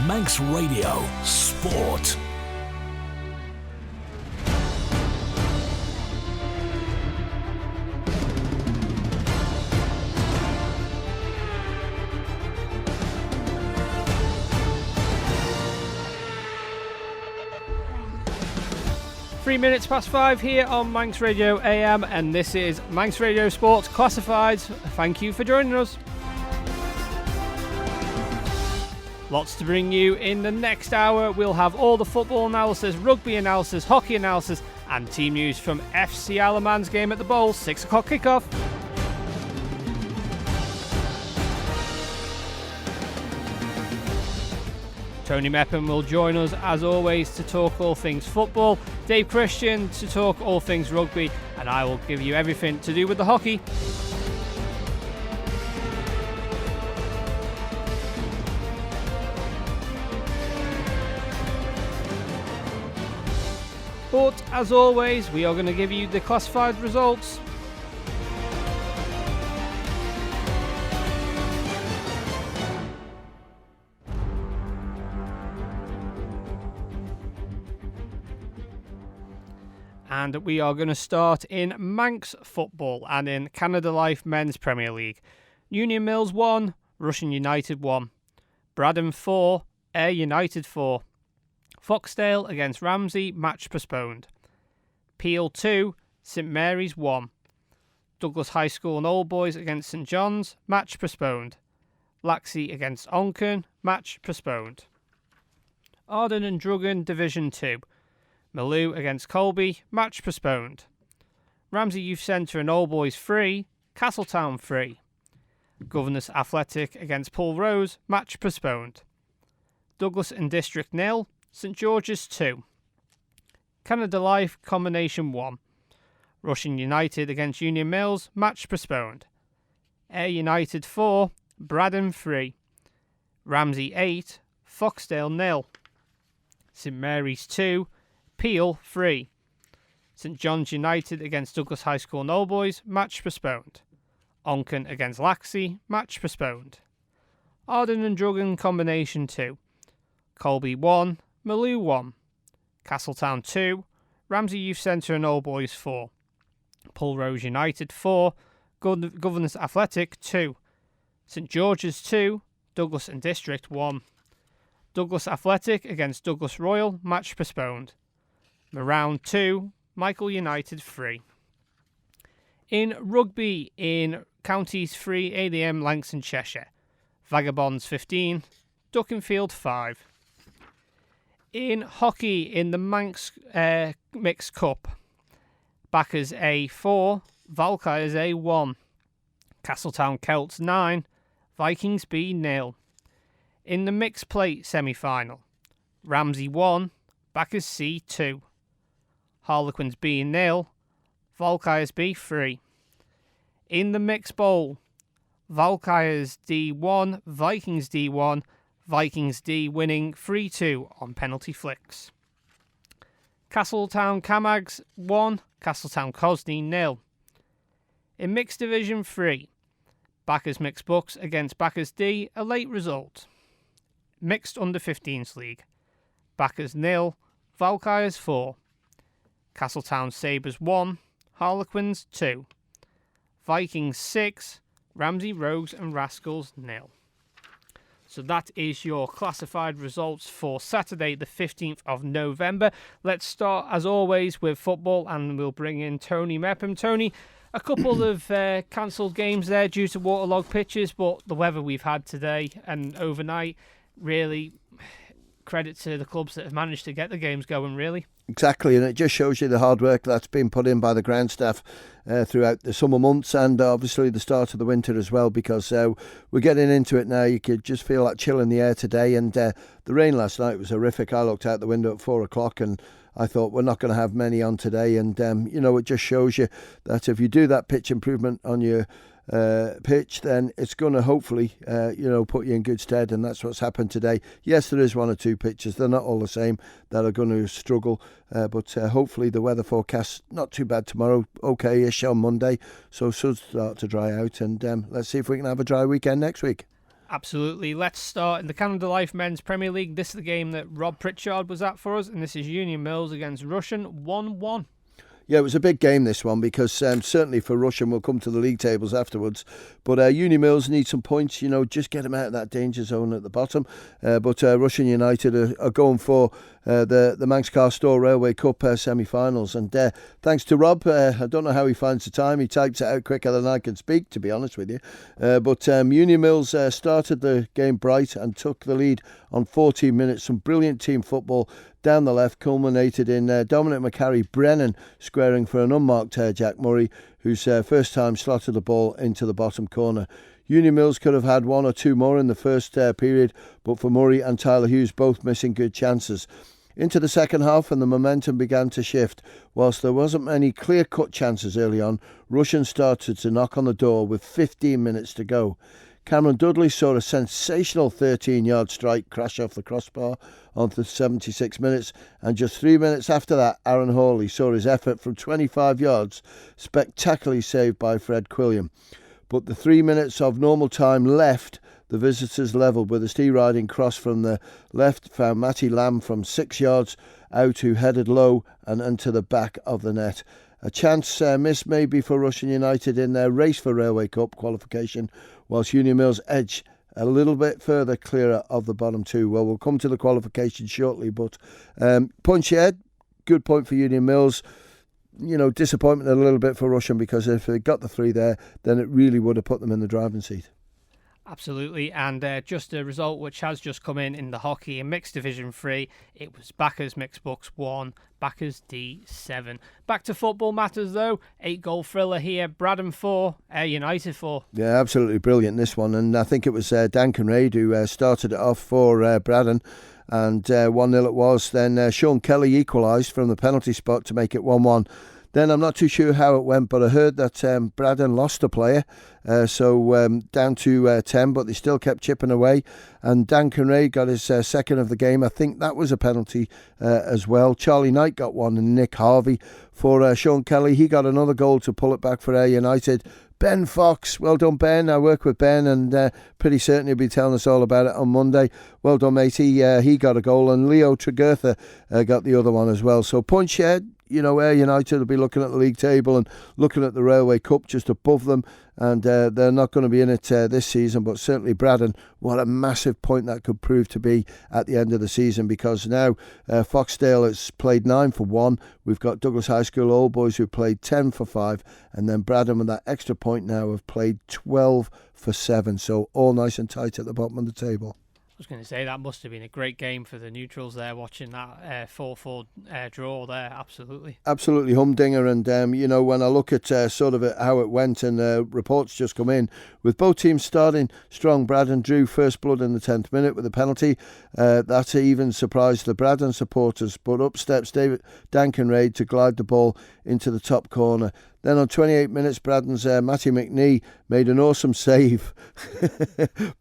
Manx Radio Sport. Three minutes past 5 here on Manx Radio AM, and this is Manx Radio Sports Classifieds. Thank you for joining us. Lots to bring you in the next hour. We'll have all the football analysis, rugby analysis, hockey analysis, and team news from FC Isle of Man's game at the Bowl, 6 o'clock kickoff. Tony Mepham will join us as always to talk all things football, Dave Christian to talk all things rugby, and I will give you everything to do with the hockey. But as always, we are going to give you the classified results. And we are going to start in Manx football and in Canada Life Men's Premier League. Union Mills 1, Russian United 1. Braddon 4, Ayr United 4. Foxdale against Ramsey, match postponed. Peel 2, St Mary's 1. Douglas High School and Old Boys against St John's, match postponed. Laxey against Onchan, match postponed. Arden and Druggan Division 2. Maloo against Colby, match postponed. Ramsey Youth Centre and Old Boys 3, Castletown 3. Governors Athletic against Pulrose, match postponed. Douglas and District 0, St George's 2. Canada Life Combination 1. Russian United against Union Mills, match postponed. Ayr United 4, Braddon 3. Ramsey 8, Foxdale 0. St Mary's 2, Peel 3. St John's United against Douglas High School and Old Boys, match postponed. Onchan against Laxey, match postponed. Arden and Druggan Combination 2. Colby 1, Maloo 1. Castletown 2, Ramsey Youth Centre and Old Boys 4. Pulrose United 4, Governors Athletic 2. St George's 2, Douglas and District 1. Douglas Athletic against Douglas Royal, match postponed. Marown 2, Michael United 3. In rugby, in Counties 3, ADM Langston Cheshire. Vagabonds 15, Duckenfield 5. In hockey, in the Manx Mixed Cup, Backers A 4, Valkyries A 1. Castletown Celts 9, Vikings B 0. In the Mixed Plate semi-final, Ramsey 1, Backers C 2. Harlequins B 0, Valkyries B 3. In the Mixed Bowl, Valkyries D 1, Vikings D 1, Vikings D winning 3-2 on penalty flicks. Castletown Camags 1, Castletown Cosney 0. In Mixed Division 3, Backers Mixed Bucks against Backers D, a late result. Mixed Under 15s League, Backers 0, Valkyries 4. Castletown Sabres 1, Harlequins 2. Vikings 6, Ramsey Rogues and Rascals 0. So that is your classified results for Saturday the 15th of November. Let's start as always with football and we'll bring in Tony Mepham. Tony, a couple of cancelled games there due to waterlogged pitches, but the weather we've had today and overnight, really credit to the clubs that have managed to get the games going, really. Exactly, and it just shows you the hard work that's been put in by the ground staff throughout the summer months and obviously the start of the winter as well, because we're getting into it now. You could just feel that chill in the air today, and the rain last night was horrific. I looked out the window at 4 o'clock and I thought we're not going to have many on today, and it just shows you that if you do that pitch improvement on your pitch, then it's going to hopefully put you in good stead, and that's what's happened today. Yes, there is one or two pitches, they're not all the same, that are going to struggle, but hopefully the weather forecast not too bad tomorrow, okay-ish on Monday, so should start to dry out, and let's see if we can have a dry weekend next week. Absolutely. Let's start in the Canada Life Men's Premier League. This is the game that Rob Pritchard was at for us, and this is Union Mills against Russian 1-1. Yeah, it was a big game, this one, because certainly for Russian, we'll come to the league tables afterwards, but Uni Mills need some points, just get them out of that danger zone at the bottom. But Russian United are going for the Manx Car Store Railway Cup semi-finals, and thanks to Rob, I don't know how he finds the time. He types it out quicker than I can speak, to be honest with you. But Uni Mills started the game bright and took the lead on 14 minutes. Some brilliant team football down the left culminated in Dominic McCarry-Brennan squaring for an unmarked Jack Murray, whose first time slotted the ball into the bottom corner. Union Mills could have had one or two more in the first period, but for Murray and Tyler Hughes both missing good chances. Into the second half, and the momentum began to shift. Whilst there wasn't many clear-cut chances early on, Russian started to knock on the door with 15 minutes to go. Cameron Dudley saw a sensational 13-yard strike crash off the crossbar on the 76 minutes, and just 3 minutes after that, Aaron Hawley saw his effort from 25 yards spectacularly saved by Fred Quilliam. But the 3 minutes of normal time left, the visitors levelled with a steer-riding cross from the left, found Matty Lamb from 6 yards out, who headed low and into the back of the net. A chance miss maybe for Russian United in their race for Railway Cup qualification, whilst Union Mills edge a little bit further clearer of the bottom two. Well, we'll come to the qualification shortly, but punch ahead, good point for Union Mills. Disappointment a little bit for Russian, because if they got the three there, then it really would have put them in the driving seat. Absolutely, and just a result which has just come in the hockey in Mixed Division 3. It was Backers Mixed Bucks 1, Backers D7. Back to football matters though, 8-goal thriller here, Braddon 4, Ayr United 4. Yeah, absolutely brilliant this one, and I think it was Dan Kinraid who started it off for Braddon, and 1-0 it was. Then Sean Kelly equalised from the penalty spot to make it 1-1. Then I'm not too sure how it went, but I heard that Braddon lost a player, so down to 10, but they still kept chipping away. And Dan Kinraid got his second of the game. I think that was a penalty as well. Charlie Knight got one, and Nick Harvey for Sean Kelly. He got another goal to pull it back for Ayr United. Ben Fox, well done Ben. I work with Ben, and pretty certain he'll be telling us all about it on Monday. Well done, mate. He got a goal, and Leo Tregurtha got the other one as well. So punch ahead. Ayr United will be looking at the league table and looking at the Railway Cup just above them, and they're not going to be in it this season, but certainly Braddon, what a massive point that could prove to be at the end of the season, because now Foxdale has played 9 for 1. We've got Douglas High School Old Boys who played 10 for 5, and then Braddon with that extra point now have played 12 for 7, so all nice and tight at the bottom of the table. I was going to say that must have been a great game for the neutrals there, watching that 4-4 draw there. Absolutely humdinger. And when I look at sort of how it went, and reports just come in with both teams starting strong. Braddon drew first blood in the 10th minute with a penalty. That even surprised the Braddon supporters, but up steps Dan Kinraid to glide the ball into the top corner. Then on 28 minutes, Braddon's Matty McNee made an awesome save,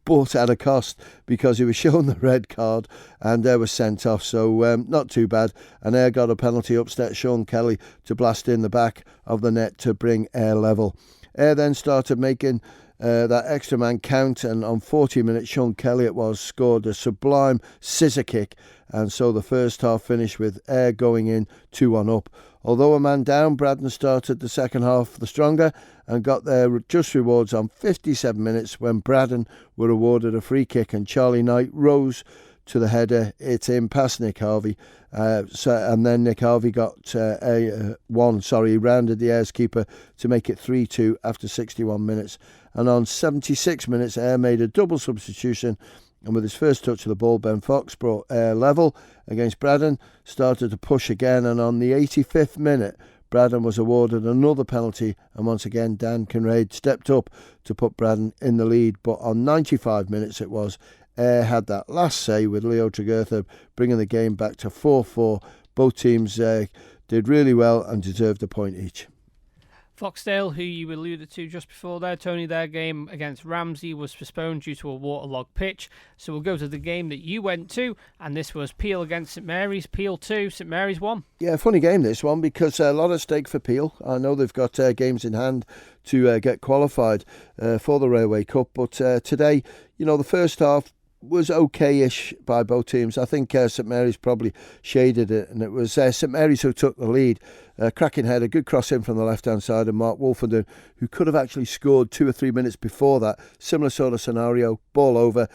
but at a cost, because he was shown the red card and was sent off. So not too bad. And Ayr got a penalty, upset Sean Kelly to blast in the back of the net to bring Ayr level. Ayr then started making that extra man count, and on 40 minutes, Sean Kelly scored a sublime scissor kick, and so the first half finished with Ayr going in 2-1 up. Although a man down, Braddon started the second half the stronger and got their just rewards on 57 minutes when Braddon were awarded a free kick, and Charlie Knight rose to the header. It's in past Nick Harvey. And then Nick Harvey got he rounded the Ayers keeper to make it 3-2 after 61 minutes. And on 76 minutes, Ayr made a double substitution, and with his first touch of the ball, Ben Fox brought Ayr level against Braddon, started to push again, and on the 85th minute, Braddon was awarded another penalty, and once again Dan Kinraid stepped up to put Braddon in the lead. But on 95 minutes Ayr had that last say with Leo Tregurtha bringing the game back to 4-4. Both teams did really well and deserved a point each. Foxdale, who you alluded to just before there, Tony, their game against Ramsey was postponed due to a waterlogged pitch. So we'll go to the game that you went to, and this was Peel against St Mary's. Peel 2, St Mary's 1. Yeah, funny game this one, because a lot at stake for Peel. I know they've got games in hand to get qualified for the Railway Cup, but today, the first half was okay-ish by both teams. I think St Mary's probably shaded it, and it was St Mary's who took the lead. Cracking header, good cross in from the left-hand side, and Mark Wolfenden, who could have actually scored 2 or 3 minutes before that. Similar sort of scenario, ball over.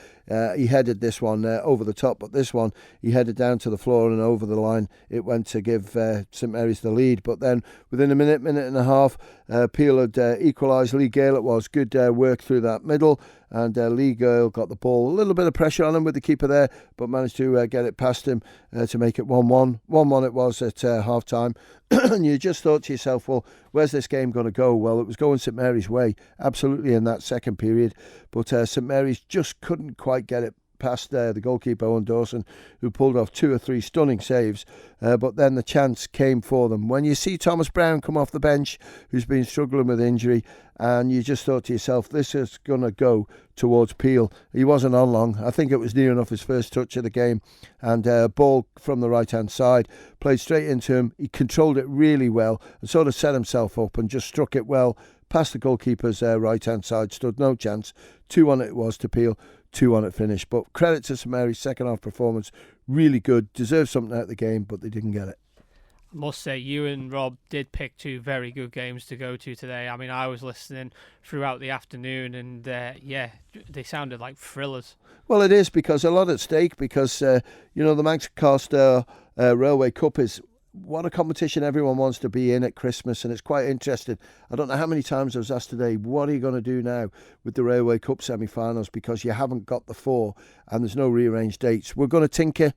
He headed this one over the top, but this one he headed down to the floor and over the line. It went to give St Mary's the lead, but then within a minute and a half, Peel had equalised. Lee Gale it was. Good work through that middle, and Lee Gale got the ball. A little bit of pressure on him with the keeper there, but managed to get it past him to make it 1-1. 1-1 it was at half-time. And you just thought to yourself, well, where's this game going to go? Well, it was going St Mary's way, absolutely, in that second period. But St Mary's just couldn't quite get it past the goalkeeper, Owen Dawson, who pulled off 2 or 3 stunning saves. But then the chance came for them. When you see Thomas Brown come off the bench, who's been struggling with injury, and you just thought to yourself, this is going to go towards Peel. He wasn't on long. I think it was near enough his first touch of the game. And ball from the right-hand side, played straight into him. He controlled it really well and sort of set himself up and just struck it well past the goalkeeper's right-hand side. Stood no chance. 2-1 it was to Peel. 2-1 it finished. But credit to St Mary's second half performance. Really good. Deserved something out of the game, but they didn't get it. I must say, you and Rob did pick 2 very good games to go to today. I mean, I was listening throughout the afternoon, and they sounded like thrillers. Well, it is, because a lot at stake, because, the Manx Carstairs Railway Cup is what a competition everyone wants to be in at Christmas, and it's quite interesting. I don't know how many times I was asked today, what are you going to do now with the Railway Cup semi-finals, because you haven't got the 4 and there's no rearranged dates. We're going to tinker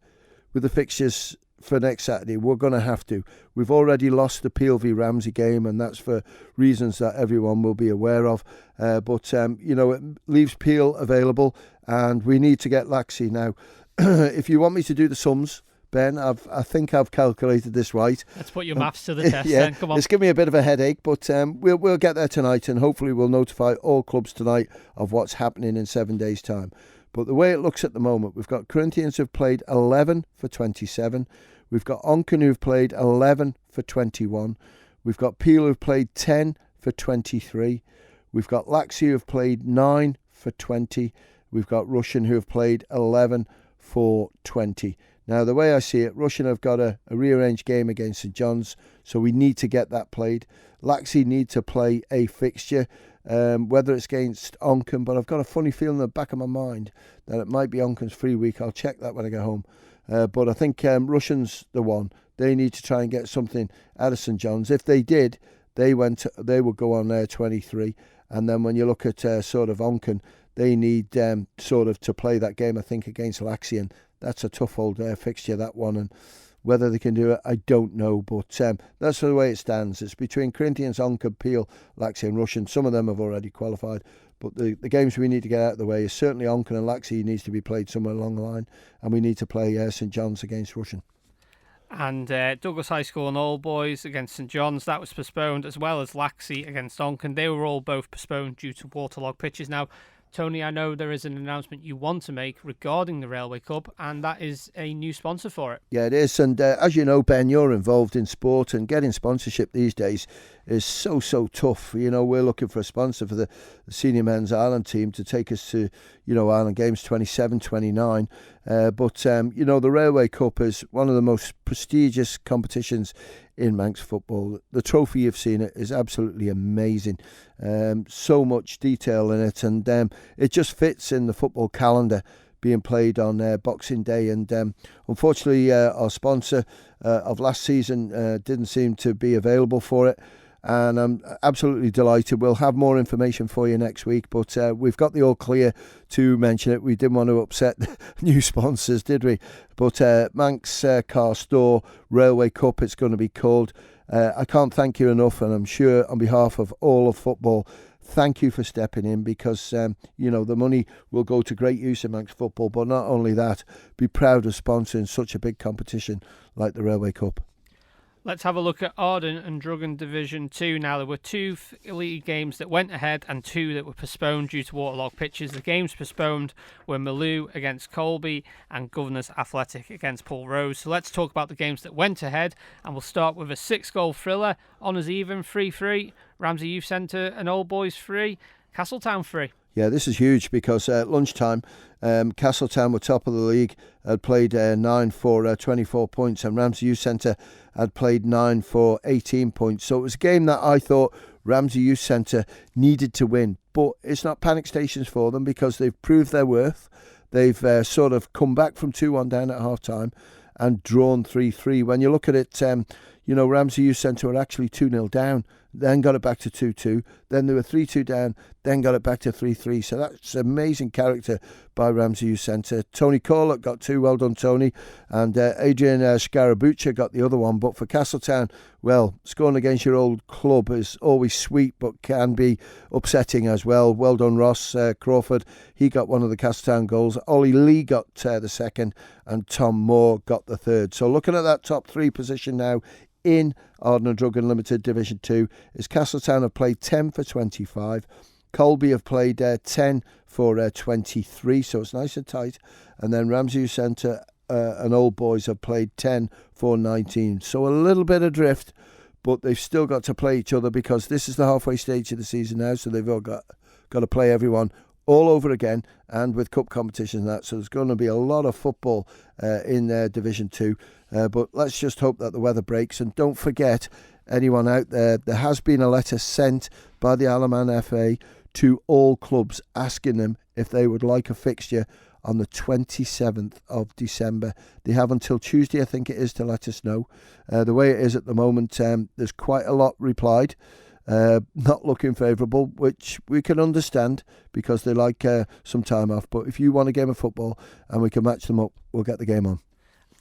with the fixtures for next Saturday. We're going to have to. We've already lost the Peel v Ramsey game, and that's for reasons that everyone will be aware of. But it leaves Peel available, and we need to get Laxey now. If you want me to do the sums, Ben, I think I've calculated this right. Let's put your maths to the test then. Come on. It's given me a bit of a headache, but we'll get there tonight, and hopefully we'll notify all clubs tonight of what's happening in 7 days' time. But the way it looks at the moment, we've got Corinthians who've played 11 for 27. We've got Onchan who've played 11 for 21. We've got Peel who've played 10 for 23. We've got Laxey who've played 9 for 20. We've got Rushen who've played 11 for 20. Now, the way I see it, Rushen have got a rearranged game against St John's, so we need to get that played. Laxey need to play a fixture, whether it's against Onchan, but I've got a funny feeling in the back of my mind that it might be Onchan's free week. I'll check that when I get home. But I think Rushen's the one. They need to try and get something out of St John's. If they did, they would go on there 23. And then when you look at sort of Onchan, they need sort of to play that game, I think, against Laxey, and that's a tough old fixture, that one. And whether they can do it, I don't know. But that's the way it stands. It's between Corinthians, Onchan, Peel, Laxey and Rushen. Some of them have already qualified. But the games we need to get out of the way is certainly Onchan and Laxey needs to be played somewhere along the line. And we need to play St John's against Rushen. And Douglas High School and All Boys against St John's, that was postponed, as well as Laxey against Onchan. They were all both postponed due to waterlogged pitches. Now, Tony, I know there is an announcement you want to make regarding the Railway Cup, and that is a new sponsor for it. Yeah, it is. And as you know, Ben, you're involved in sport, and getting sponsorship these days is so tough. We're looking for a sponsor for the senior men's Ireland team to take us to, Ireland Games 27, 29. But the Railway Cup is one of the most prestigious competitions in Manx football. The trophy, you've seen it, is absolutely amazing. So much detail in it, and it just fits in the football calendar being played on Boxing Day. And unfortunately, our sponsor of last season didn't seem to be available for it. And I'm absolutely delighted. We'll have more information for you next week, but we've got the all clear to mention it. We didn't want to upset new sponsors, did we? But Manx Carstairs Railway Cup, it's going to be called. I can't thank you enough, and I'm sure on behalf of all of football, thank you for stepping in, because the money will go to great use in Manx football. But not only that, be proud of sponsoring such a big competition like the Railway Cup. Let's have a look at Arden and Drugan Division 2 now. There were two league games that went ahead and two that were postponed due to waterlogged pitches. The games postponed were Maloo against Colby and Governors Athletic against Paul Rose. So let's talk about the games that went ahead, and we'll start with a 6-goal thriller. Honours even, 3-3. Ramsey Youth Centre and Old Boys 3. Castletown 3. Yeah, this is huge because at lunchtime, Castletown were top of the league, had played 9 for 24 points, and Ramsey Youth Centre had played 9 for 18 points. So it was a game that I thought Ramsey Youth Centre needed to win. But it's not panic stations for them because they've proved their worth. They've sort of come back from 2-1 down at half-time and drawn 3-3. When you look at it, Ramsey Youth Centre were actually 2-0 down, then got it back to 2-2, then they were 3-2 down, then got it back to 3-3. So that's amazing character by Ramsey Youth Centre. Tony Corlett got 2, well done Tony, and Adrian Scarabuccia got the other one. But for Castletown, well, scoring against your old club is always sweet but can be upsetting as well. Well done Ross Crawford, he got one of the Castletown goals. Ollie Lee got the second, and Tom Moore got the third. So looking at that top 3 position now in Arden and Drugan Limited Division 2 is Castletown have played 10 for 25. Colby have played 10 for 23, so it's nice and tight. And then Ramsey Youth Centre and Old Boys have played 10 for 19. So a little bit adrift, but they've still got to play each other because this is the halfway stage of the season now, so they've all got to play everyone all over again, and with cup competitions and that. So there's going to be a lot of football in Division 2. But let's just hope that the weather breaks. And don't forget, anyone out there, there has been a letter sent by the Alaman FA to all clubs asking them if they would like a fixture on the 27th of December. They have until Tuesday, I think it is, to let us know. The way it is at the moment, there's quite a lot replied. Not looking favourable, which we can understand because they like some time off. But if you want a game of football and we can match them up, we'll get the game on.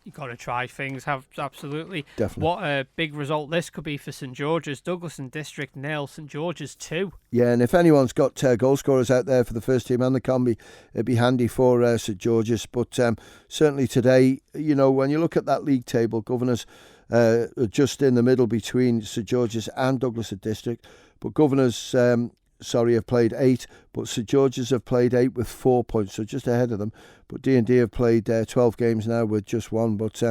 You've got to try things, absolutely. Definitely. What a big result this could be for St George's. Douglas and District 0, St George's 2. Yeah, and if anyone's got goal scorers out there for the first team and the combi, it'd be handy for St George's. But certainly today, when you look at that league table, Governors just in the middle between St George's and Douglas and District. But Governors, have played 8, but St George's have played 8 with 4 points, so just ahead of them. But D&D have played 12 games now with just 1. But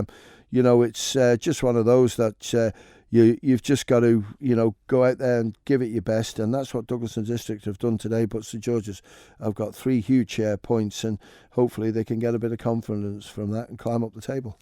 it's just one of those that you've just got to go out there and give it your best, and that's what Douglas and District have done today. But St George's have got 3 huge points, and hopefully they can get a bit of confidence from that and climb up the table.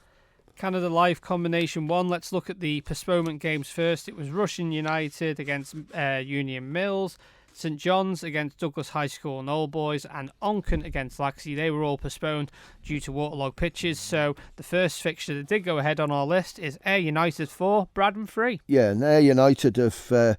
Canada Life Combination 1. Let's look at the postponement games first. It was Russian United against Union Mills, St John's against Douglas High School and Old Boys, and Onken against Laxey. They were all postponed due to waterlogged pitches. So the first fixture that did go ahead on our list is Ayr United 4, Bradham 3. Yeah, and Ayr United have,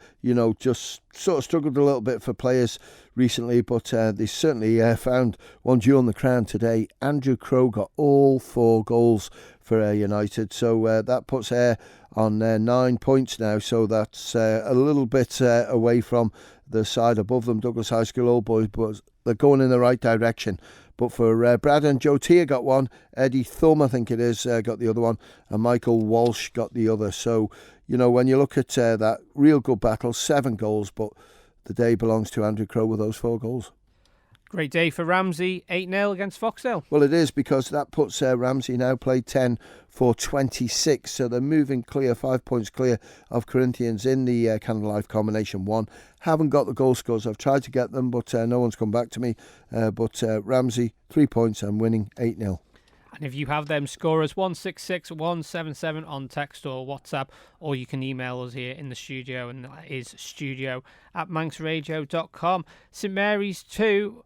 just sort of struggled a little bit for players recently, but they certainly found one jewel in the crown today. Andrew Crowe got all 4 goals for Ayr United, so that puts Ayr on 9 points now, so that's a little bit away from the side above them, Douglas High School Old Boys, but they're going in the right direction. But for Brad and Joe Tia got one, Eddie Thumb, I think it is, got the other one, and Michael Walsh got the other. So, when you look at that real good battle, 7 goals, but the day belongs to Andrew Crowe with those 4 goals. Great day for Ramsey, 8-0 against Foxdale. Well, it is, because that puts Ramsey now played 10 for 26, so they're moving clear, 5 points clear of Corinthians in the Canada Life Combination 1. Haven't got the goal scores. I've tried to get them, but no one's come back to me. But Ramsey, 3 points and winning 8-0. And if you have them, scorers 166 177 on text or WhatsApp, or you can email us here in the studio, and that is studio@manxradio.com. St Mary's 2,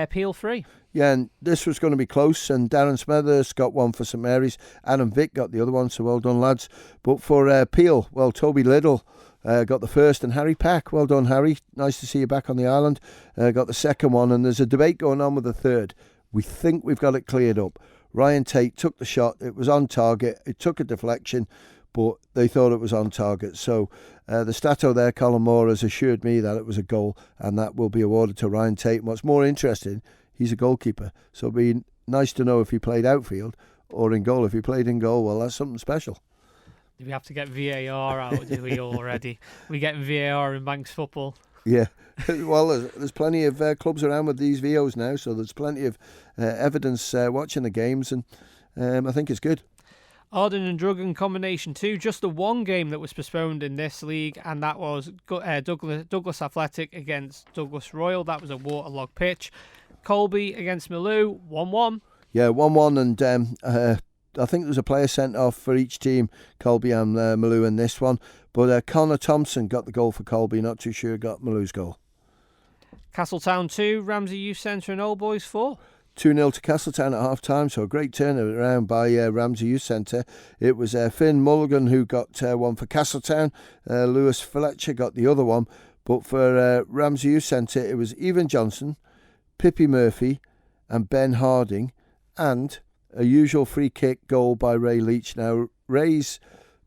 Peel 3. Yeah, and this was going to be close, and Darren Smethurst got one for St Mary's. Adam Vick got the other one, so well done, lads. But for Peel, well, Toby Liddle got the first, and Harry Pack, well done, Harry. Nice to see you back on the island. Got the second one, and there's a debate going on with the third. We think we've got it cleared up. Ryan Tate took the shot. It was on target. It took a deflection, but they thought it was on target. So the stato there, Colin Moore, has assured me that it was a goal, and that will be awarded to Ryan Tate. And what's more interesting, he's a goalkeeper, so it'd be nice to know if he played outfield or in goal. If he played in goal, well, that's something special. Do we have to get VAR out? Do we already? We get VAR in Manx football. Yeah, well, there's plenty of clubs around with these VOs now, so there's plenty of evidence watching the games, and I think it's good. Arden and Drugan Combination 2, just the one game that was postponed in this league, and that was Douglas Athletic against Douglas Royal. That was a waterlogged pitch. Colby against Maloo, 1-1. Yeah, 1-1, and I think there was a player sent off for each team, Colby and Maloo in this one. But Connor Thompson got the goal for Colby, not too sure got Maloo's goal. Castletown 2, Ramsey Youth Centre and Old Boys 4. 2-0 to Castletown at half-time, so a great turnaround by Ramsey Youth Centre. It was Finn Mulligan who got one for Castletown. Lewis Fletcher got the other one. But for Ramsey Youth Centre, it was Evan Johnson, Pippi Murphy and Ben Harding, and a usual free kick goal by Ray Leach. Now, Ray's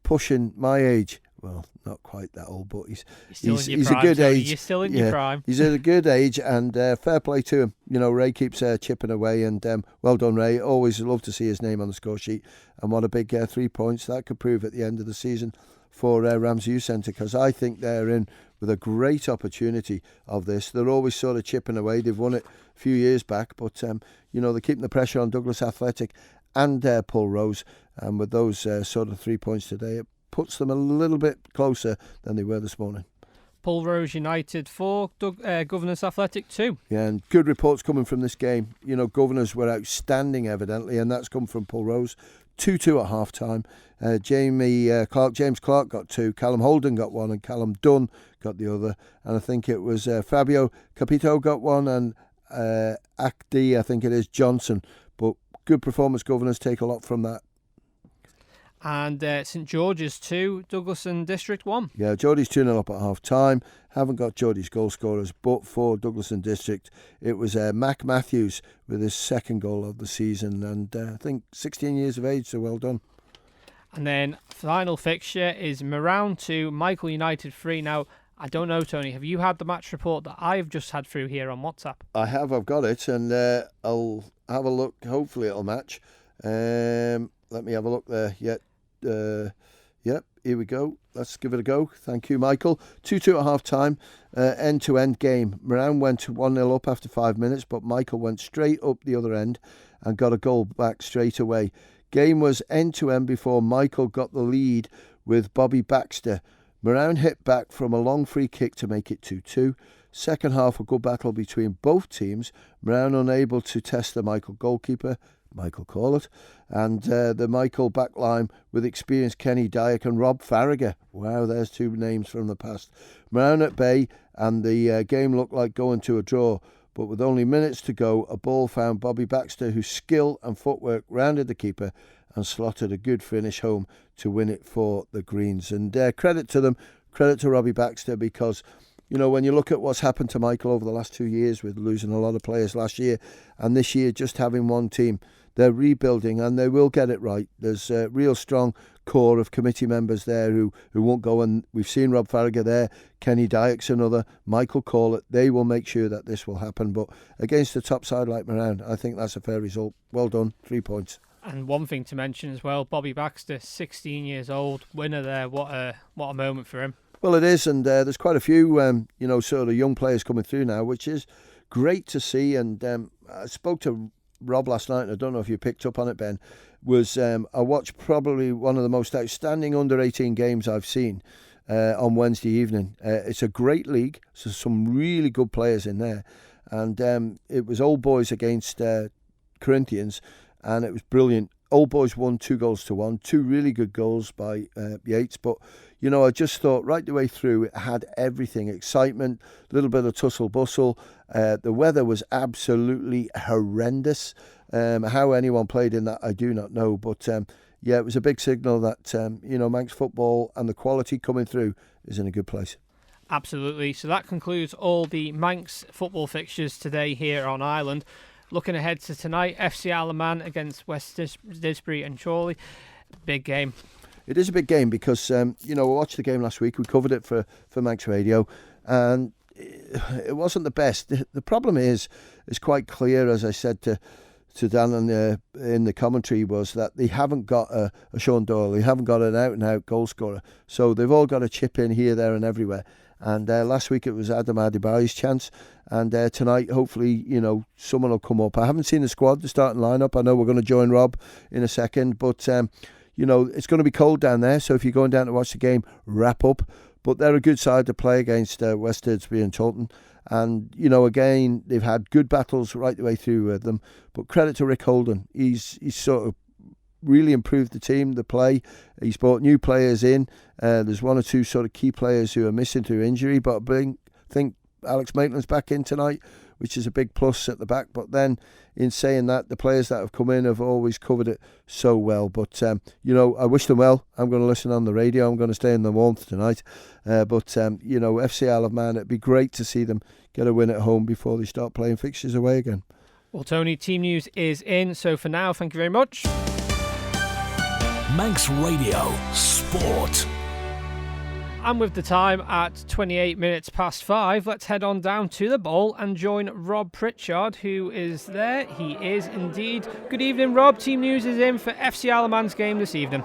pushing my age. Well, not quite that old, but he's a good age. You're still in your prime. He's at a good age, and fair play to him. You know, Ray keeps chipping away, and well done, Ray. Always love to see his name on the score sheet. And what a big 3 points that could prove at the end of the season for Ramsey Youth Centre, because I think they're in with a great opportunity of this. They're always sort of chipping away. They've won it a few years back, but you know, they're keeping the pressure on Douglas Athletic and Pulrose, and with those sort of 3 points today, it puts them a little bit closer than they were this morning. Pulrose United 4, Governors Athletic 2. Yeah, and good reports coming from this game. You know, Governors were outstanding evidently, and that's come from Pulrose. 2-2 at half-time. James Clark got 2, Callum Holden got 1, and Callum Dunn got the other. And I think it was Fabio Capito got 1, and Akdi, I think it is, Johnson. But good performance, Governors take a lot from that. And St George's 2, Douglas and District 1. Yeah, Geordie's 2-0 up at half-time. Haven't got Geordie's goal scorers, but for Douglas and District, it was Mac Matthews with his second goal of the season, and I think 16 years of age, so well done. And then final fixture is Marown 2, Michael United 3. Now, I don't know, Tony, have you had the match report that I've just had through here on WhatsApp? I have, I've got it, and I'll have a look. Hopefully it'll match. Let me have a look there. Yep, here we go. Let's give it a go. Thank you, Michael. 2-2 at half-time, end-to-end game. Moran went 1-0 up after 5 minutes, but Michael went straight up the other end and got a goal back straight away. Game was end-to-end before Michael got the lead with Bobby Baxter. Moran hit back from a long free kick to make it 2-2. Second half, a good battle between both teams. Moran unable to test the Michael goalkeeper, Michael Corlett, and the Michael backline with experienced Kenny Dyack and Rob Farragher. Wow, there's two names from the past. Moran at bay, and the game looked like going to a draw. But with only minutes to go, a ball found Bobby Baxter, whose skill and footwork rounded the keeper and slotted a good finish home to win it for the Greens. And credit to them, credit to Robbie Baxter, because, you know, when you look at what's happened to Michael over the last 2 years with losing a lot of players last year, and this year just having one team, they're rebuilding and they will get it right. There's a real strong core of committee members there who won't go, and we've seen Rob Farragher there, Kenny Dyack's another, Michael Corlett. They will make sure that this will happen. But against a top side like Moran, I think that's a fair result. Well done, 3 points. And one thing to mention as well, Bobby Baxter, 16 years old, winner there. What a moment for him. Well, it is, and there's quite a few, sort of young players coming through now, which is great to see. And I spoke to Rob last night, and I don't know if you picked up on it, Ben. I watched probably one of the most outstanding under-18 games I've seen on Wednesday evening. It's a great league, so some really good players in there. And it was Old Boys against Corinthians, and it was brilliant. Old Boys won 2-1, two really good goals by Yates. But, you know, I just thought right the way through it had everything. Excitement, a little bit of tussle-bustle. The weather was absolutely horrendous. How anyone played in that, I do not know. But, it was a big signal that, Manx football and the quality coming through is in a good place. Absolutely. So that concludes all the Manx football fixtures today here on Ireland. Looking ahead to tonight, FC Alaman against West Didsbury and Chorlton. Big game. It is a big game because, we watched the game last week. We covered it for Manx Radio, and it wasn't the best. The problem is quite clear, as I said to to Dan in the commentary was that they haven't got a Sean Doyle, they haven't got an out-and-out goal scorer. So they've all got a chip in here, there and everywhere. And last week it was Adam Adebayo's chance. And tonight, hopefully, someone will come up. I haven't seen the squad, the starting lineup. I know we're going to join Rob in a second. But, it's going to be cold down there. So if you're going down to watch the game, wrap up. But they're a good side to play against West Didsbury and Chorlton. And, again, they've had good battles right the way through with them. But credit to Rick Holden. He's sort of really improved the team, the play. He's brought new players in. There's one or two sort of key players who are missing through injury. But I think Alex Maitland's back in tonight, which is a big plus at the back. But then, in saying that, the players that have come in have always covered it so well. But, I wish them well. I'm going to listen on the radio. I'm going to stay in the warmth tonight. FC Isle of Man, it'd be great to see them get a win at home before they start playing fixtures away again. Well, Tony, team news is in. So for now, thank you very much. Manx Radio Sport. And with the time at 28 minutes past 5, let's head on down to the bowl and join Rob Pritchard, who is there. He is indeed. Good evening, Rob. Team news is in for FC Isle of Man's game this evening.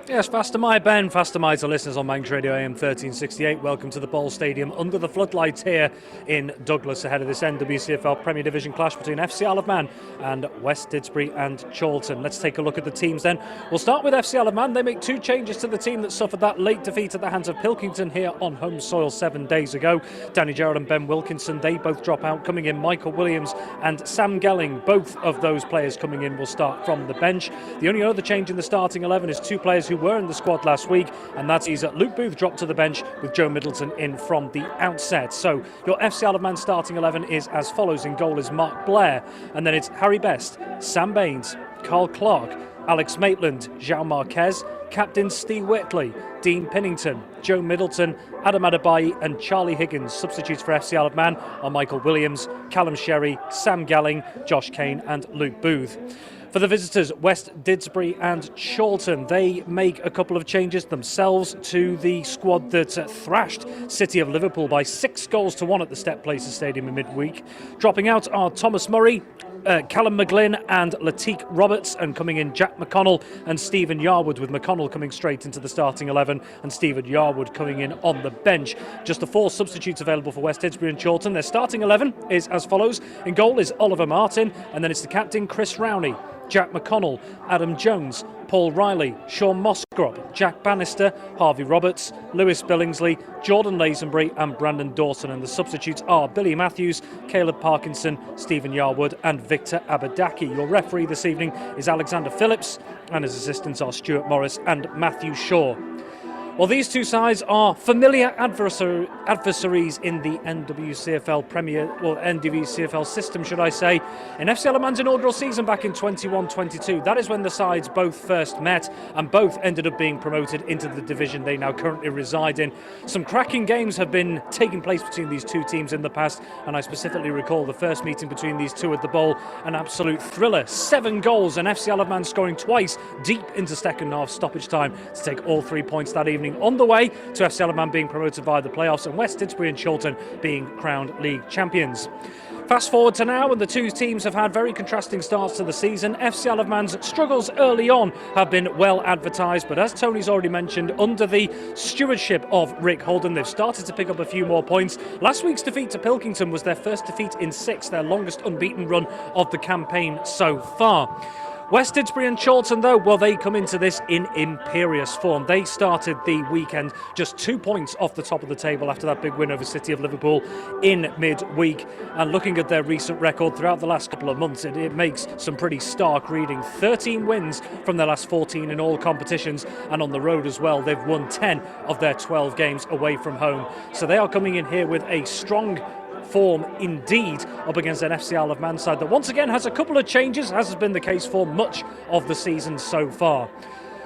Yes, faster my Ben, faster my to listeners on Manx Radio AM 1368. Welcome to the Bowl Stadium under the floodlights here in Douglas ahead of this NWCFL Premier Division clash between FC Isle of Man and West Didsbury and Chorlton. Let's take a look at the teams then. We'll start with FC Isle of Man. They make two changes to the team that suffered that late defeat at the hands of Pilkington here on home soil 7 days ago. Danny Gerrard and Ben Wilkinson, they both drop out. Coming in, Michael Williams and Sam Gelling. Both of those players coming in will start from the bench. The only other change in the starting 11 is two players who were in the squad last week, and that is Luke Booth dropped to the bench with Joe Middleton in from the outset. So your FC Isle of Man starting 11 is as follows. In goal is Mark Blair, and then it's Harry Best, Sam Baines, Carl Clark, Alex Maitland, João Marquez, Captain Steve Whitley, Dean Pinnington, Joe Middleton, Adam Adebayi and Charlie Higgins. Substitutes for FC Isle of Man are Michael Williams, Callum Sherry, Sam Galling, Josh Kane and Luke Booth. For the visitors, West Didsbury and Chorlton, they make a couple of changes themselves to the squad that thrashed City of Liverpool by 6-1 at the Step Places Stadium in midweek. Dropping out are Thomas Murray, Callum McGlynn and Latique Roberts, and coming in Jack McConnell and Stephen Yarwood, with McConnell coming straight into the starting 11 and Stephen Yarwood coming in on the bench. Just the 4 substitutes available for West Didsbury and Chorlton. Their starting 11 is as follows. In goal is Oliver Martin, and then it's the captain Chris Rowney, Jack McConnell, Adam Jones, Paul Riley, Sean Mosgrove, Jack Bannister, Harvey Roberts, Lewis Billingsley, Jordan Lazenbury and Brandon Dawson. And the substitutes are Billy Matthews, Caleb Parkinson, Stephen Yarwood and Victor Abadaki. Your referee this evening is Alexander Phillips, and his assistants are Stuart Morris and Matthew Shaw. Well, these two sides are familiar adversaries in the NWCFL system, should I say. In FC Isle of Man's inaugural season back in 21-22, that is when the sides both first met, and both ended up being promoted into the division they now currently reside in. Some cracking games have been taking place between these two teams in the past, and I specifically recall the first meeting between these two at the Bowl, an absolute thriller. 7 goals, and FC Isle of Man scoring twice deep into second half stoppage time to take all 3 points that evening, on the way to FC Isle of Man being promoted via the playoffs and West Didsbury and Chorlton being crowned league champions. Fast forward to now, and the two teams have had very contrasting starts to the season. FC Isle of Man's struggles early on have been well advertised, but as Tony's already mentioned, under the stewardship of Rick Holden, they've started to pick up a few more points. Last week's defeat to Pilkington was their first defeat in 6, their longest unbeaten run of the campaign so far. West Didsbury and Chorlton, though, well, they come into this in imperious form. They started the weekend just 2 points off the top of the table after that big win over City of Liverpool in midweek. And looking at their recent record throughout the last couple of months, it makes some pretty stark reading. 13 wins from their last 14 in all competitions, and on the road as well. They've won 10 of their 12 games away from home. So they are coming in here with a strong form indeed up against an FC Isle of Man side that once again has a couple of changes, as has been the case for much of the season so far.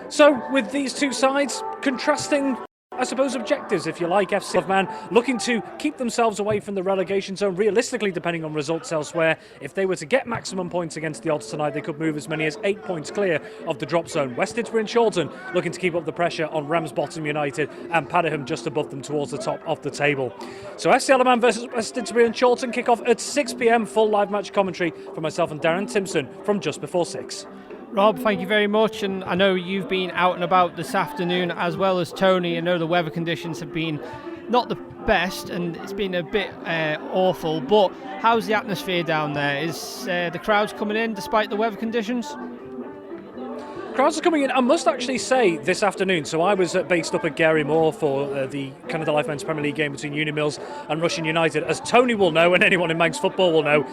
So with these two sides contrasting I suppose, objectives, if you like. FC Man looking to keep themselves away from the relegation zone. Realistically, depending on results elsewhere, if they were to get maximum points against the odds tonight, they could move as many as 8 points clear of the drop zone. West Didsbury Chorlton looking to keep up the pressure on Ramsbottom United and Cunningham just above them towards the top of the table. So FC Alaman versus West Didsbury and Chorlton kick off at 6 p.m. Full live match commentary for myself and Darren Timpson from just before 6. Rob, thank you very much, and I know you've been out and about this afternoon as well as Tony. I know the weather conditions have been not the best and it's been a bit awful, but how's the atmosphere down there? Is the crowds coming in despite the weather conditions? Crowds are coming in. I must actually say this afternoon, so I was based up at Gary Moore for the Canada Life Men's Premier League game between Union Mills and Rushden United. As Tony will know, and anyone in Manx football will know,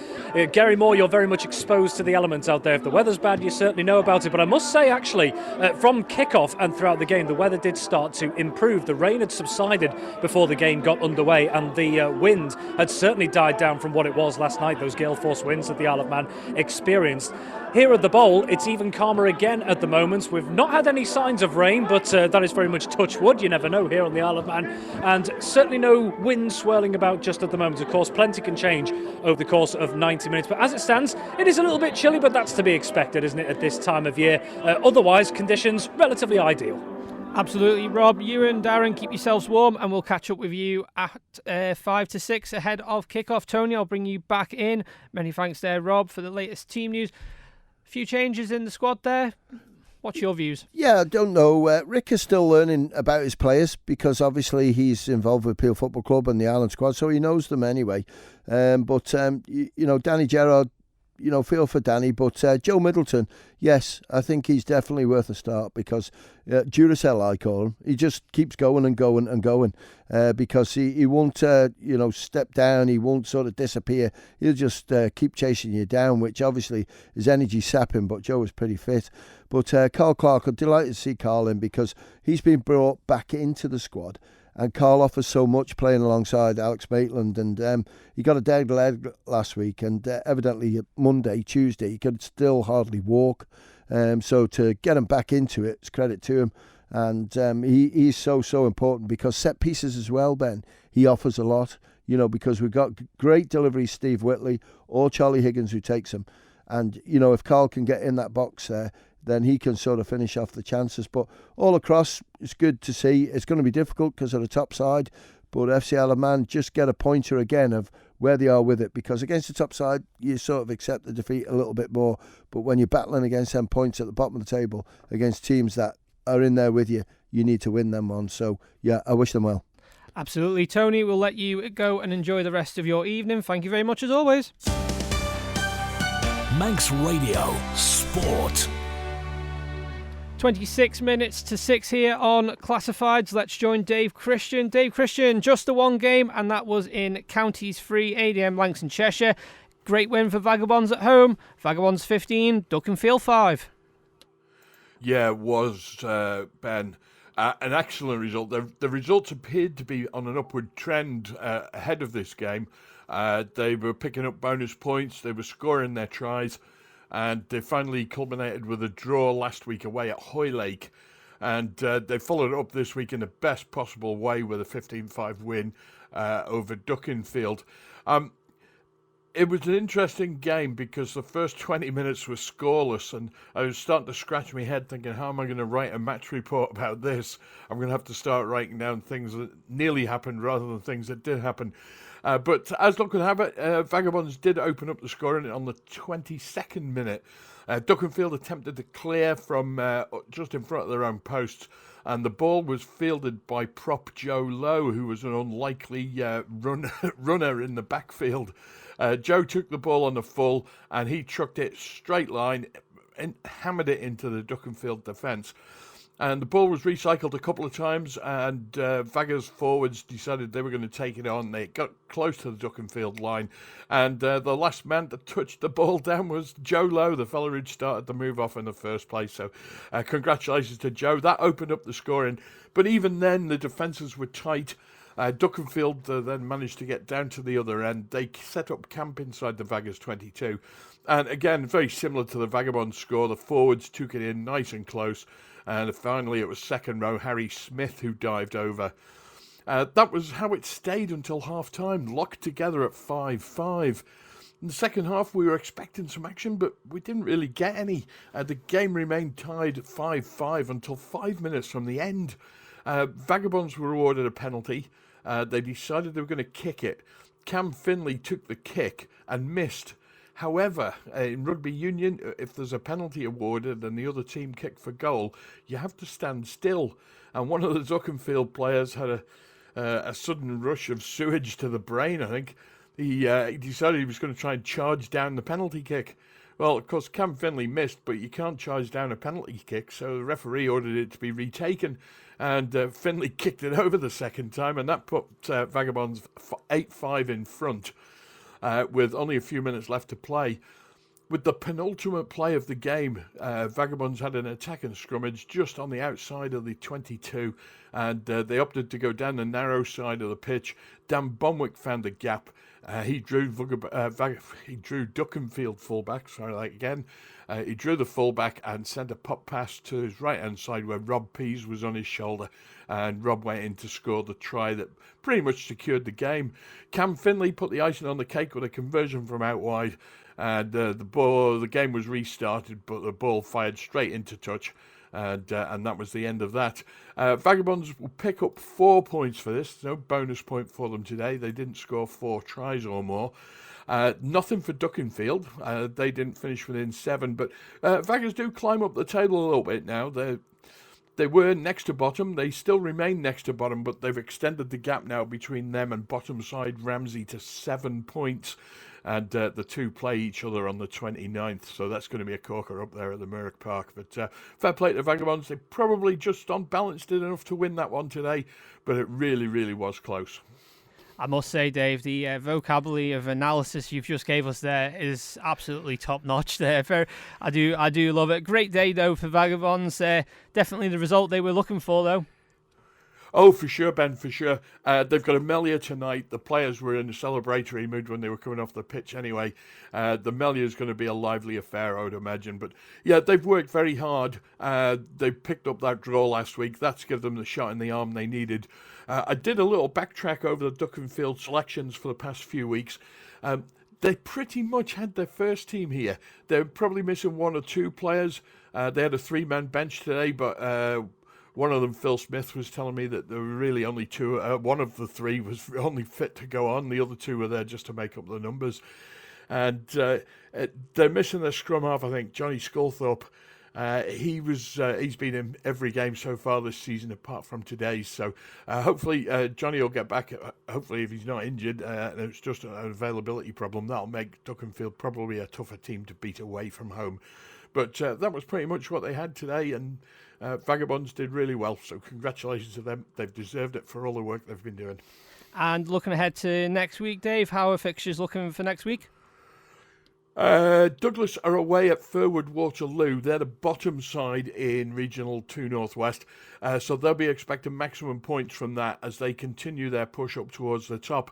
Gary Moore, you're very much exposed to the elements out there. If the weather's bad, you certainly know about it. But I must say, actually, from kick-off and throughout the game, the weather did start to improve. The rain had subsided before the game got underway, and the wind had certainly died down from what it was last night, those gale force winds that the Isle of Man experienced. Here at the Bowl, it's even calmer again at the moment. We've not had any signs of rain, but that is very much touch wood. You never know here on the Isle of Man. And certainly no wind swirling about just at the moment. Of course, plenty can change over the course of 90 minutes. But as it stands, it is a little bit chilly, but that's to be expected, isn't it, at this time of year? Otherwise, conditions relatively ideal. Absolutely, Rob. You and Darren, keep yourselves warm, and we'll catch up with you at 5 to 6 ahead of kick-off. Tony, I'll bring you back in. Many thanks there, Rob, for the latest team news. A few changes in the squad there. What's your views? Yeah, I don't know. Rick is still learning about his players because obviously he's involved with Peel Football Club and the Ireland squad, so he knows them anyway. But Danny Gerrard, feel for Danny. But Joe Middleton, yes, I think he's definitely worth a start because Duracell, I call him. He just keeps going and going and going because he won't, step down. He won't sort of disappear. He'll just keep chasing you down, which obviously is energy sapping. But Joe is pretty fit. But Carl Clark, I'm delighted to see Carl in because he's been brought back into the squad. And Carl offers so much playing alongside Alex Maitland. And he got a dead leg last week. And evidently Monday, Tuesday, he could still hardly walk. So to get him back into it, it's credit to him. And he's so important because set pieces as well, Ben. He offers a lot, because we've got great deliveries, Steve Whitley or Charlie Higgins who takes them. And, if Carl can get in that box there, then he can sort of finish off the chances. But all across, it's good to see. It's going to be difficult because of the top side, but FC Isle of Man just get a pointer again of where they are with it, because against the top side, you sort of accept the defeat a little bit more. But when you're battling against them points at the bottom of the table, against teams that are in there with you, you need to win them on. So, yeah, I wish them well. Absolutely. Tony, we'll let you go and enjoy the rest of your evening. Thank you very much as always. Manx Radio Sport. 26 minutes to 6 here on Classifieds. Let's join Dave Christian. Dave Christian, just the one game, and that was in Counties 3, ADM Langston Cheshire. Great win for Vagabonds at home. Vagabonds 15, Duckenfield 5. Yeah, it was, Ben. An excellent result. The results appeared to be on an upward trend ahead of this game. They were picking up bonus points. They were scoring their tries. And they finally culminated with a draw last week away at Hoylake. And they followed it up this week in the best possible way with a 15-5 win over Duckenfield. It was an interesting game because the first 20 minutes were scoreless, and I was starting to scratch my head thinking, how am I going to write a match report about this? I'm going to have to start writing down things that nearly happened rather than things that did happen. But as luck would have it, Vagabonds did open up the scoring on the 22nd minute. Duckenfield attempted to clear from just in front of their own post, and the ball was fielded by prop Joe Lowe, who was an unlikely runner in the backfield. Joe took the ball on the full, and he trucked it straight line and hammered it into the Duckenfield defence. And the ball was recycled a couple of times, and Vagga's forwards decided they were going to take it on. They got close to the Duckenfield line, and the last man to touch the ball down was Joe Lowe, the fellow who'd started the move off in the first place. So congratulations to Joe. That opened up the scoring. But even then, the defences were tight. Duckenfield then managed to get down to the other end. They set up camp inside the Vaggers 22. And again, very similar to the Vagabonds score, the forwards took it in nice and close. And finally, it was second row Harry Smith who dived over. That was how it stayed until half-time, locked together at 5-5. In the second half, we were expecting some action, but we didn't really get any. The game remained tied at 5-5 until 5 minutes from the end. Vagabonds were awarded a penalty. They decided they were going to kick it. Cam Finley took the kick and missed. However, in rugby union, if there's a penalty awarded and the other team kicked for goal, you have to stand still. And one of the Duckenfield players had a sudden rush of sewage to the brain, I think. He decided he was going to try and charge down the penalty kick. Well, of course, Cam Finley missed, but you can't charge down a penalty kick, so the referee ordered it to be retaken, and Finley kicked it over the second time, and that put Vagabonds 8-5 in front. With only a few minutes left to play. With the penultimate play of the game, Vagabonds had an attack and scrummage just on the outside of the 22, and they opted to go down the narrow side of the pitch. Dan Bonwick found the gap. He drew Duckenfield fullback. He drew the fullback and sent a pop pass to his right-hand side where Rob Pease was on his shoulder, and Rob went in to score the try that pretty much secured the game. Cam Finley put the icing on the cake with a conversion from out wide, and the game was restarted, but the ball fired straight into touch, and that was the end of that. Vagabonds will pick up 4 points for this. No bonus point for them today. They didn't score 4 tries or more. Nothing for Duckenfield. They didn't finish within 7, but Vaggers do climb up the table a little bit now. They were next to bottom. They still remain next to bottom, but they've extended the gap now between them and bottom side Ramsey to 7 points. And the two play each other on the 29th, so that's going to be a corker up there at the Merrick Park. But fair play to Vagabonds. They probably just on balance did enough to win that one today, but it really, really was close. I must say, Dave, the vocabulary of analysis you've just gave us there is absolutely top-notch there. I do love it. Great day, though, for Vagabonds. Definitely the result they were looking for, though. Oh, for sure, Ben, for sure. They've got a Melia tonight. The players were in a celebratory mood when they were coming off the pitch anyway. The Melia is going to be a lively affair, I would imagine. But, yeah, they've worked very hard. They picked up that draw last week. That's given them the shot in the arm they needed. I did a little backtrack over the Duckenfield selections for the past few weeks. They pretty much had their first team here. They're probably missing 1 or 2 players. They had a 3-man bench today, but... one of them, Phil Smith, was telling me that there were really only 2. One of the 3 was only fit to go on. The other 2 were there just to make up the numbers. And they're missing their scrum half, I think. Johnny Sculthorpe, he's been in every game so far this season apart from today's. So hopefully Johnny will get back. Hopefully if he's not injured and it's just an availability problem, that'll make Duckenfield probably a tougher team to beat away from home. But that was pretty much what they had today, and Vagabonds did really well, so congratulations to them. They've deserved it for all the work they've been doing. And looking ahead to next week, Dave, how are fixtures looking for next week? Douglas are away at Furwood Waterloo. They're the bottom side in Regional 2 Northwest, so they'll be expecting maximum points from that as they continue their push up towards the top.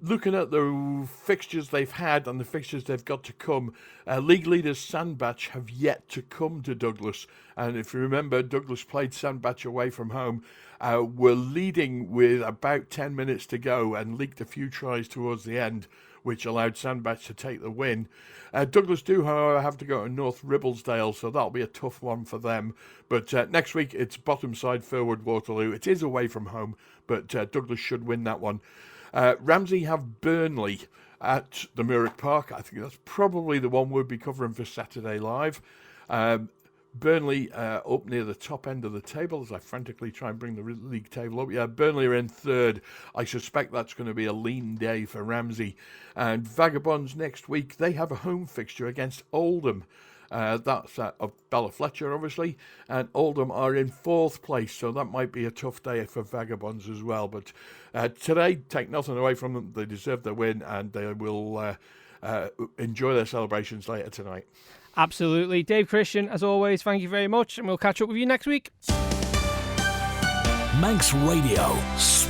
Looking at the fixtures they've had and the fixtures they've got to come, league leaders Sandbach have yet to come to Douglas. And if you remember, Douglas played Sandbach away from home, were leading with about 10 minutes to go and leaked a few tries towards the end, which allowed Sandbach to take the win. Douglas do, however, have to go to North Ribblesdale, so that'll be a tough one for them. But next week, it's bottom side Furwood Waterloo. It is away from home, but Douglas should win that one. Ramsey have Burnley at the Merrick Park. I think that's probably the one we'll be covering for Saturday Live. Burnley up near the top end of the table as I frantically try and bring the league table up. Yeah, Burnley are in 3rd. I suspect that's going to be a lean day for Ramsey. And Vagabonds next week, they have a home fixture against Oldham. That's of Bella Fletcher, obviously, and Oldham are in 4th place, so that might be a tough day for Vagabonds as well. But today, take nothing away from them. They deserve their win, and they will enjoy their celebrations later tonight. Absolutely. Dave Christian, as always, thank you very much, and we'll catch up with you next week. Manx Radio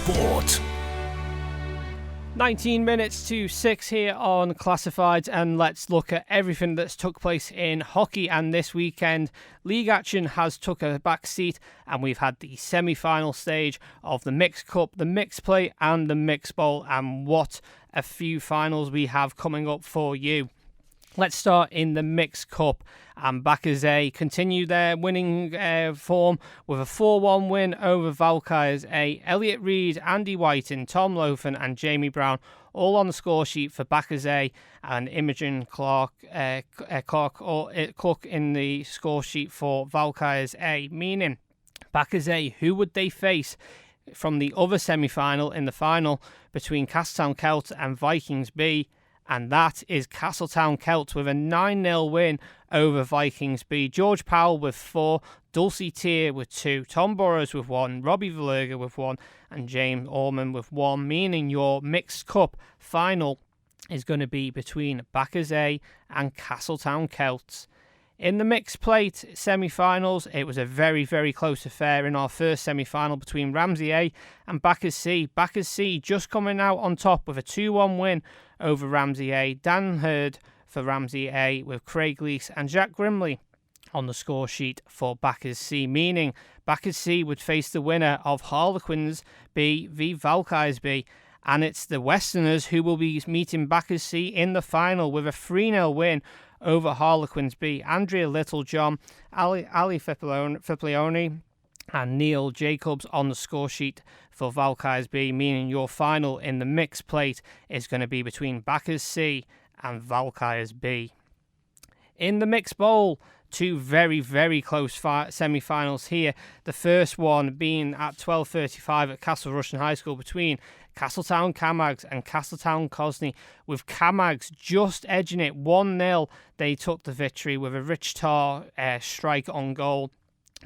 Sport. 19 minutes to 6 here on Classifieds, and let's look at everything that's took place in hockey. And this weekend, league action has took a back seat, and we've had the semi-final stage of the Mixed Cup, the Mixed Play and the Mixed Bowl, and what a few finals we have coming up for you. Let's start in the Mixed Cup, and Bacchus continue their winning form with a 4-1 win over Valkyries. Elliot Reed, Andy Whiten, Tom Lofen and Jamie Brown all on the score sheet for Bacchus and Imogen Clark Cook in the score sheet for Valkyries A, meaning Bacchus, who would they face from the other semi-final in the final between Castletown Celts and Vikings B? And that is Castletown Celts with a 9-0 win over Vikings B. George Powell with 4, Dulcie Tier with 2, Tom Burrows with 1, Robbie Verlerger with 1, and James Orman with 1, meaning your Mixed Cup final is going to be between Bacchus and Castletown Celts. In the Mixed Plate semi-finals, it was a very, very close affair in our first semi-final between Ramsey A and Bacchus C. Bacchus C just coming out on top with a 2-1 win over Ramsey A. Dan Hurd for Ramsey A with Craig Leese and Jack Grimley on the score sheet for Bacchus C, meaning Bacchus C would face the winner of Harlequins B v Valkyries B. And it's the Westerners who will be meeting Bacchus C in the final with a 3-0 win over Harlequins B. Andrea Littlejohn, Ali Fiplione and Neil Jacobs on the score sheet for Valkyries B, meaning your final in the Mixed Plate is going to be between Bacchus C and Valkyries B. In the Mixed Bowl, two very, very close semi-finals here. The first one being at 12:35 at Castle Rushen High School between Castletown Camags and Castletown Cosney, with Camags just edging it 1-0. They took the victory with a Rich Tarr strike on goal,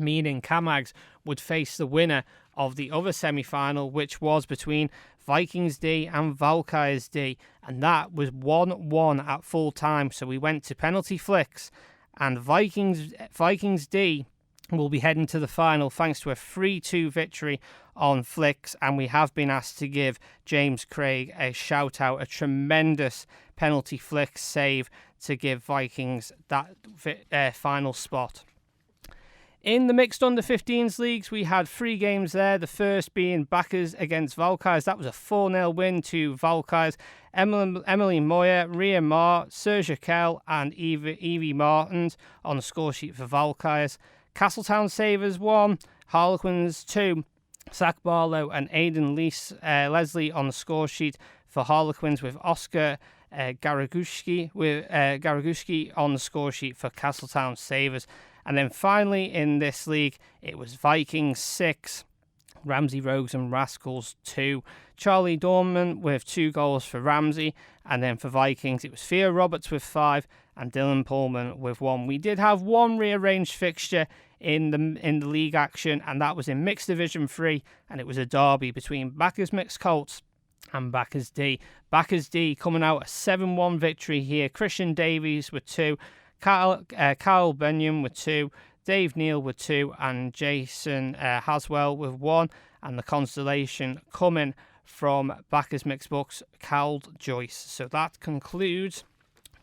meaning Camags would face the winner of the other semi-final, which was between Vikings D and Valkyries D, and that was 1-1 at full time. So we went to penalty flicks, and Vikings D will be heading to the final thanks to a 3-2 victory on flicks, and we have been asked to give James Craig a shout out, a tremendous penalty flick save to give Vikings that final spot. In the mixed under-15s leagues, we had 3 games there. The first being Bacchus against Valkyries. That was a 4-0 win to Valkyries. Emily Moyer, Ria Marr, Sergia Kell and Evie Martins on the score sheet for Valkyries. Castletown Savers 1, Harlequins 2, Zach Barlow and Aidan Leslie on the score sheet for Harlequins, with Oscar Garaguski on the score sheet for Castletown Savers. And then finally in this league, it was Vikings 6, Ramsey Rogues and Rascals 2. Charlie Dorman with 2 goals for Ramsey, and then for Vikings it was Theo Roberts with 5 and Dylan Pullman with 1. We did have one rearranged fixture in the league action, and that was in Mixed Division 3, and it was a derby between Bacchus Mixed Colts and Bacchus D. Bacchus D coming out a 7-1 victory here. Christian Davies with 2, Kyle Benyon with 2, Dave Neal with 2, and Jason Haswell with 1. And the consolation coming from Bacchus Mixed Bucks, Cal Joyce. So that concludes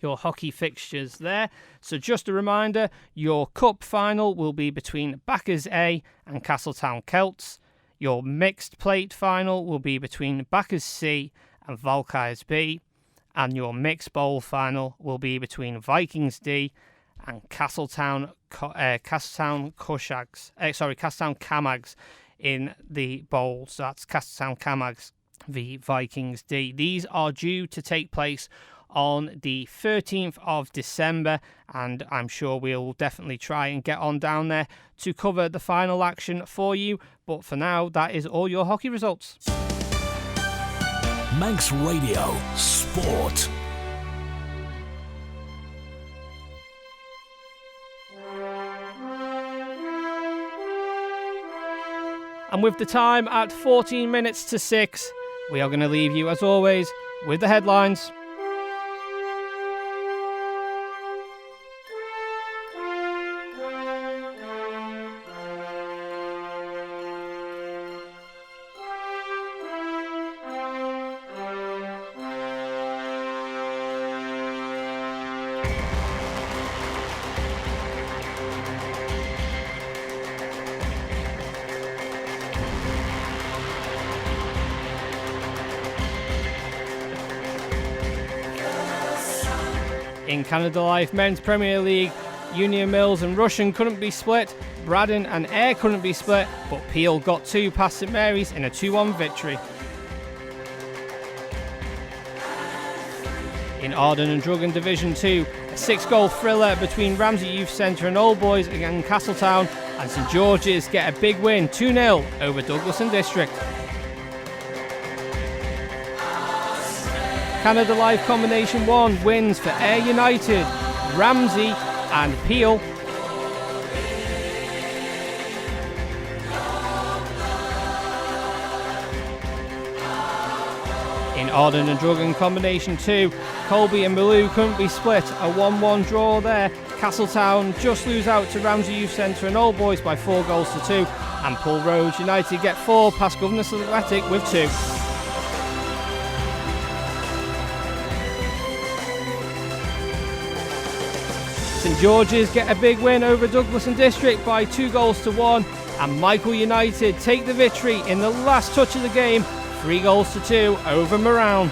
your hockey fixtures there. So just a reminder, your cup final will be between Bacchus A and Castletown Celts. Your mixed plate final will be between Bacchus C and Valkyries B. And your mixed bowl final will be between Vikings D and Castletown Camags in the bowl. So that's Castletown Camags v Vikings D. These are due to take place on the 13th of December, and I'm sure we'll definitely try and get on down there to cover the final action for you. But for now, that is all your hockey results. Manx Radio Sport. And with the time at 14 minutes to 6, we are going to leave you, as always, with the headlines. In Canada Life Men's Premier League, Union Mills and Rushen couldn't be split, Braddon and Ayr couldn't be split, but Peel got 2 past St Mary's in a 2-1 victory. In Arden and Drugan Division 2, a 6-goal thriller between Ramsey Youth Centre and Old Boys against Castletown, and St George's get a big win 2-0 over Douglas and District. Canada Life Combination 1 wins for Ayr United, Ramsey and Peel. In Arden and Drugan Combination 2, Colby and Maloo couldn't be split, a 1-1 draw there. Castletown just lose out to Ramsey Youth Centre and Old Boys by 4 goals to 2, and Pull Road United get 4 past Governors Athletic with 2. St George's get a big win over Douglas and District by 2 goals to 1, and Michael United take the victory in the last touch of the game, 3 goals to 2 over Moran.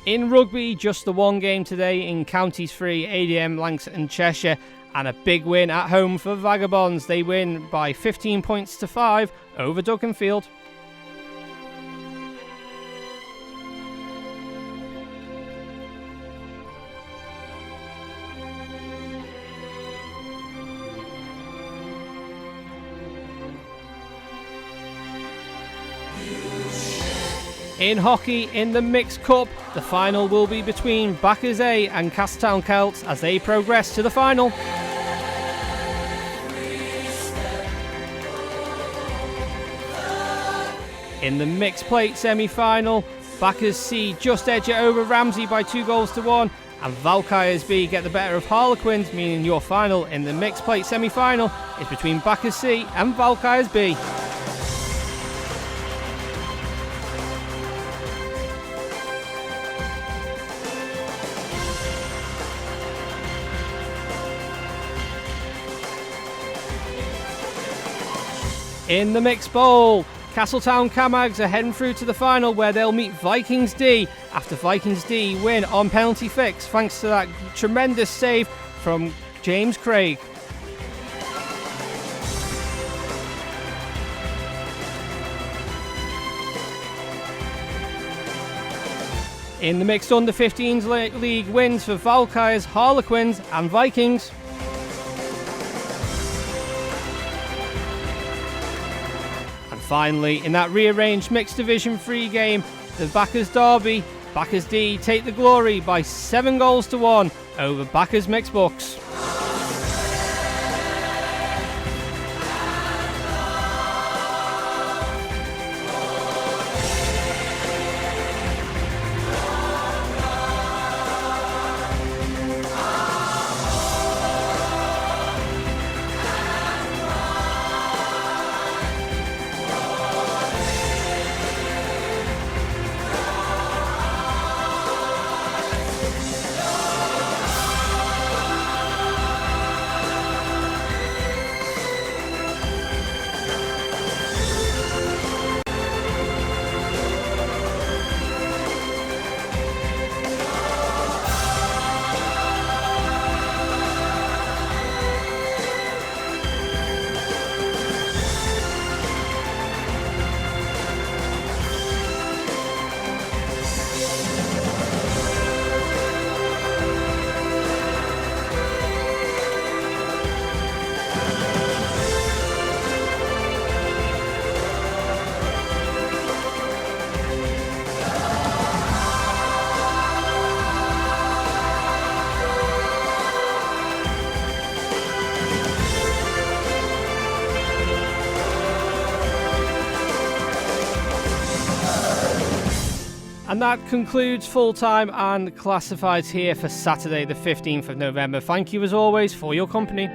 In rugby, just the one game today in Counties 3, ADM, Lancs and Cheshire, and a big win at home for Vagabonds. They win by 15 points to 5 over Duckenfield. In hockey, in the Mixed Cup, the final will be between Backers A and Castletown Celts as they progress to the final. In the Mixed Plate semi-final, Backers C just edge it over Ramsey by 2 goals to 1, and Valkyries B get the better of Harlequins, meaning your final in the Mixed Plate semi-final is between Backers C and Valkyries B. In the Mixed Bowl, Castletown Camags are heading through to the final where they'll meet Vikings D after Vikings D win on penalty fix thanks to that tremendous save from James Craig. In the Mixed Under-15s League, wins for Valkyries, Harlequins and Vikings. Finally, in that rearranged Mixed Division 3 game, the Backers Derby, Backers D take the glory by 7 goals to 1 over Backers Mixed Bucks. And that concludes full-time and classifieds here for Saturday the 15th of November. Thank you as always for your company.